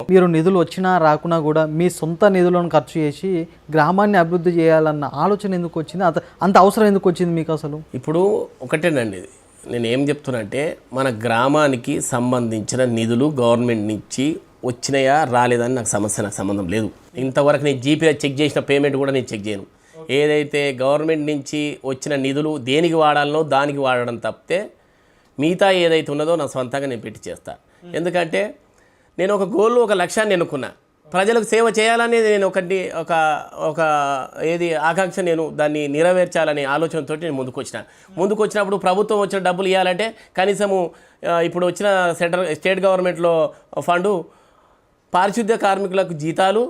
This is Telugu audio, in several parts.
మీరు నిధులు వచ్చినా రాకున్నా కూడా మీ సొంత నిధులను ఖర్చు చేసి గ్రామాన్ని అభివృద్ధి చేయాలన్న ఆలోచన ఎందుకు వచ్చింది, అంత అవసరం ఎందుకు వచ్చింది మీకు అసలు? ఇప్పుడు ఒకటేనండి, నేను ఏం చెప్తున్నా అంటే మన గ్రామానికి సంబంధించిన నిధులు గవర్నమెంట్ నుంచి వచ్చినాయా రాలేదని నాకు సంబంధం లేదు. ఇంతవరకు నేను జీపీలో చెక్ చేసిన పేమెంట్ కూడా నేను చెక్ చేయను. ఏదైతే గవర్నమెంట్ నుంచి వచ్చిన నిధులు దేనికి వాడాలనో దానికి వాడడం తప్పితే మిగతా ఏదైతే ఉన్నదో నా సొంతంగా నేను పెట్టి చేస్తా. ఎందుకంటే నేను ఒక గోల్, ఒక లక్ష్యాన్ని ఎన్నుకున్నా, ప్రజలకు సేవ చేయాలనేది నేను ఒక ఆకాంక్ష, నేను దాన్ని నెరవేర్చాలనే ఆలోచనతో నేను ముందుకు వచ్చినప్పుడు ప్రభుత్వం వచ్చిన డబ్బులు ఇవ్వాలంటే కనీసము ఇప్పుడు వచ్చిన స్టేట్ గవర్నమెంట్లో ఫండు పారిశుద్ధ్య కార్మికులకు జీతాలు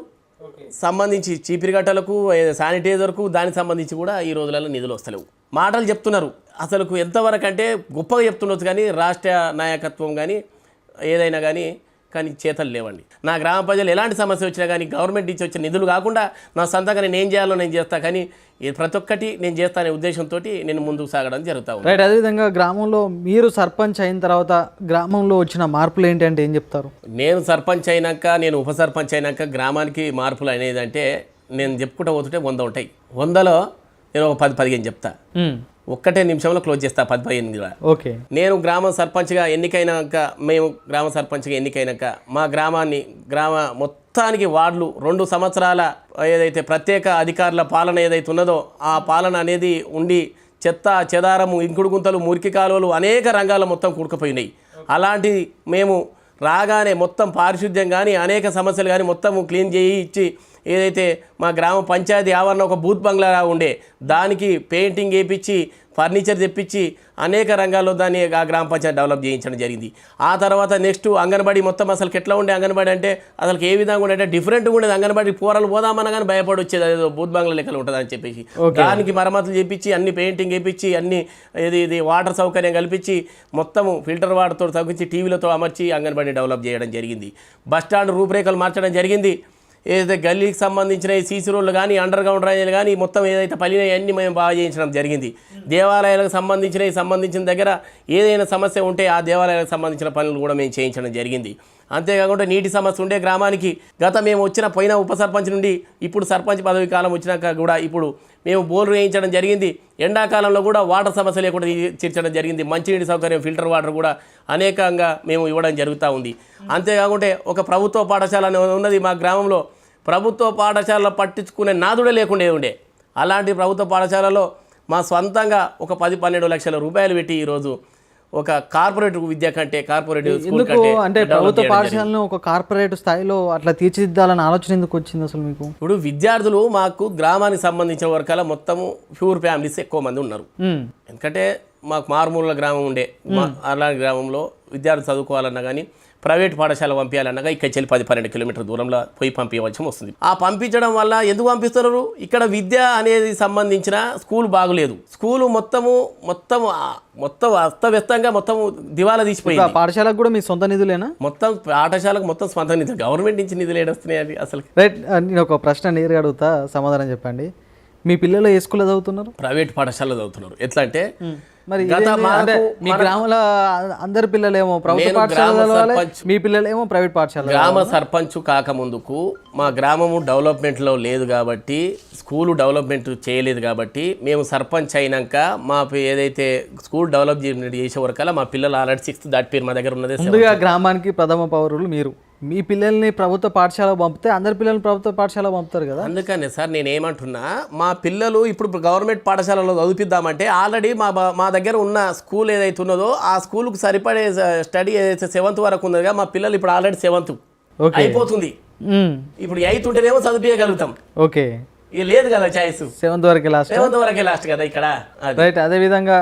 సంబంధించి చీపిరిగట్టలకు శానిటైజర్కు దానికి సంబంధించి కూడా ఈ రోజులలో నిధులు వస్తలేవు. మాటలు చెప్తున్నారు, అసలు ఎంతవరకు అంటే గొప్పగా చెప్తుండొచ్చు కానీ రాష్ట్ర నాయకత్వం కానీ ఏదైనా కానీ చేతలు లేవండి. నా గ్రామ ప్రజలు ఎలాంటి సమస్య వచ్చినా కానీ గవర్నమెంట్ నుంచి వచ్చిన నిధులు కాకుండా నా సొంతంగా నేను ఏం చేయాలో నేను చేస్తా, కానీ ప్రతి ఒక్కటి నేను చేస్తానే ఉద్దేశంతో నేను ముందుకు సాగడం జరుగుతూ ఉంది. రైట్. అదేవిధంగా గ్రామంలో మీరు సర్పంచ్ అయిన తర్వాత గ్రామంలో వచ్చిన మార్పులు ఏంటి అంటే ఏం చెప్తారు? నేను సర్పంచ్ అయినాక, నేను ఉప సర్పంచ్ అయినాక గ్రామానికి మార్పులు అనేది అంటే నేను చెప్పుకుంటూ పోతుంటే 100 ఉంటాయి. 100లో నేను ఒక 10-15 చెప్తా. ఒక్కటే నిమిషంలో క్లోజ్ చేస్తా 10-15. ఓకే. నేను గ్రామ సర్పంచ్గా ఎన్నికైనాక, మేము గ్రామ సర్పంచ్గా ఎన్నికైనాక మా గ్రామ మొత్తానికి వార్డులు 2 సంవత్సరాల ఏదైతే ప్రత్యేక అధికారుల పాలన ఏదైతే ఉన్నదో ఆ పాలన అనేది ఉండి చెత్త చెదారము, ఇంకుడు గుంతలు, మురికి కాలువలు అనేక రంగాల్లో మొత్తం కూడుకుపోయినాయి. అలాంటి మేము రాగానే మొత్తం పారిశుద్ధ్యం కానీ అనేక సమస్యలు కానీ మొత్తం క్లీన్ చేయించి ఏదైతే మా గ్రామ పంచాయతీ ఆవరణ ఒక బూత్ బంగ్లా ఉండే దానికి పెయింటింగ్ వేయించి ఫర్నిచర్ తెప్పించి అనేక రంగాల్లో దాన్ని ఆ గ్రామ పంచాయతీ డెవలప్ చేయించడం జరిగింది. ఆ తర్వాత నెక్స్ట్ అంగన్వాడీ మొత్తం అసలు ఎట్లా ఉండే అంగన్వాడీ అంటే అసలు ఏ విధంగా ఉండే డిఫరెంట్గా ఉండేది. అంగన్వాడీ పోరాలు పోదామన్నా కానీ భయపడి వచ్చేది, అదేదో బూత్ బంగ్లా లెక్కలు ఉంటుందని చెప్పేసి దానికి మరమ్మతులు చేయించి అన్ని పెయింటింగ్ వేయించి అన్ని ఇది వాటర్ సౌకర్యం కల్పించి మొత్తము ఫిల్టర్ వాటర్తో తగ్గించి టీవీలతో అమర్చి అంగన్వాడీ డెవలప్ చేయడం జరిగింది. బస్టాండ్ రూపురేఖలు మార్చడం జరిగింది. ఏదైతే గల్లీకి సంబంధించిన సీసీ రోడ్లు కానీ అండర్ గ్రౌండ్ డ్రైనేజీలు కానీ మొత్తం ఏదైతే పలినాయి అన్నీ మేము బాగా చేయించడం జరిగింది. దేవాలయాలకు సంబంధించిన దగ్గర ఏదైనా సమస్య ఉంటే ఆ దేవాలయాలకు సంబంధించిన పనులు కూడా మేము చేయించడం జరిగింది. అంతేకాకుండా నీటి సమస్య ఉండే గ్రామానికి మేము పోయిన ఉప సర్పంచ్ నుండి ఇప్పుడు సర్పంచ్ పదవి కాలం వచ్చినాక కూడా ఇప్పుడు మేము బోర్లు వేయించడం జరిగింది. ఎండాకాలంలో కూడా వాటర్ సమస్య లేకుండా తీర్చడం జరిగింది. మంచినీటి సౌకర్యం, ఫిల్టర్ వాటర్ కూడా అనేకంగా మేము ఇవ్వడం జరుగుతూ ఉంది. అంతేకాకుండా ఒక ప్రభుత్వ పాఠశాల ఉన్నది మా గ్రామంలో. ప్రభుత్వ పాఠశాలలో పట్టించుకునే నాదుడే లేకుండా ఉండే అలాంటి ప్రభుత్వ పాఠశాలలో మా స్వంతంగా ఒక 10-12 లక్షల రూపాయలు పెట్టి ఈరోజు ఒక కార్పొరేట్ విద్య కంటే కార్పొరేటివ్ స్కూల్ కంటే అంటే ప్రభుత్వ పాఠశాలను ఒక కార్పొరేట్ స్థాయిలో అట్లా తీర్చిదిద్దాలని ఆలోచన ఎందుకు వచ్చింది అసలు మీకు? ఇప్పుడు విద్యార్థులు మాకు గ్రామానికి సంబంధించిన వరకల్లా మొత్తము ప్యూర్ ఫ్యామిలీస్ ఎక్కువ మంది ఉన్నారు. ఎందుకంటే మాకు మారుమూల గ్రామం ఉండే అలాంటి గ్రామంలో విద్యార్థులు చదువుకోవాలన్నా కానీ ప్రైవేట్ పాఠశాల పంపించాలన్నగా ఇక్కడ చెల్లి 10-12 కిలోమీటర్ దూరంలో పోయి పంపించవలసి వస్తుంది. ఆ పంపించడం వల్ల ఎందుకు పంపిస్తున్నారు? ఇక్కడ విద్య అనేది సంబంధించిన స్కూల్ బాగులేదు. స్కూలు మొత్తం అస్తవ్యస్తంగా మొత్తం దివాలా తీసిపోయింది. పాఠశాలకు కూడా మీ సొంత నిధులేనా? మొత్తం పాఠశాలకు మొత్తం సొంత నిధులు, గవర్నమెంట్ నుంచి నిధులు ఏడొస్తున్నాయి అది అసలు. రైట్. నేను ఒక ప్రశ్న నేరుగా అడుగుతా, సమాధానం చెప్పండి. మీ పిల్లలు ఏ స్కూల్లో చదువుతున్నారు? ప్రైవేట్ పాఠశాలలో చదువుతున్నారు. ఎట్లా అంటే మరి మీ గ్రామంలో అందరి పిల్లలేమో ప్రభుత్వ పాఠశాల, మీ పిల్లలేమో ప్రైవేట్ పాఠశాల. గ్రామ సర్పంచ్ కాకముందుకు మా గ్రామము డెవలప్మెంట్లో లేదు కాబట్టి, స్కూలు డెవలప్మెంట్ చేయలేదు కాబట్టి, మేము సర్పంచ్ అయినాక మా ఏదైతే స్కూల్ డెవలప్ చేసే వరకల్లా మా పిల్లలు ఆల్రెడీ 6th దాటిపోయారు. మా దగ్గర ఉన్నది ముందుగా గ్రామానికి ప్రథమ పౌరులు మీరు. మీ పిల్లల్ని ప్రభుత్వ పాఠశాల పంపితే అందరి పిల్లల్ని ప్రభుత్వ పాఠశాల పంపుతారు కదా. అందుకనే సార్ నేను ఏమంటున్నా, మా పిల్లలు ఇప్పుడు గవర్నమెంట్ పాఠశాలలో చదివిద్దామంటే ఆల్రెడీ మా దగ్గర ఉన్న స్కూల్ ఏదైతే ఉన్నదో ఆ స్కూల్కు సరిపడే స్టడీ ఏదైతే 7th వరకు ఉన్నదిగా మా పిల్లలు ఇప్పుడు ఆల్రెడీ 7th అయిపోతుంది. ఇప్పుడు 8th ఉంటేనేమో చదివించగలుగుతాం. ఓకే. ఇది లేదు కదా చాయిస్, 7th వరకే లాస్ట్ కదా ఇక్కడ. రైట్. అదేవిధంగా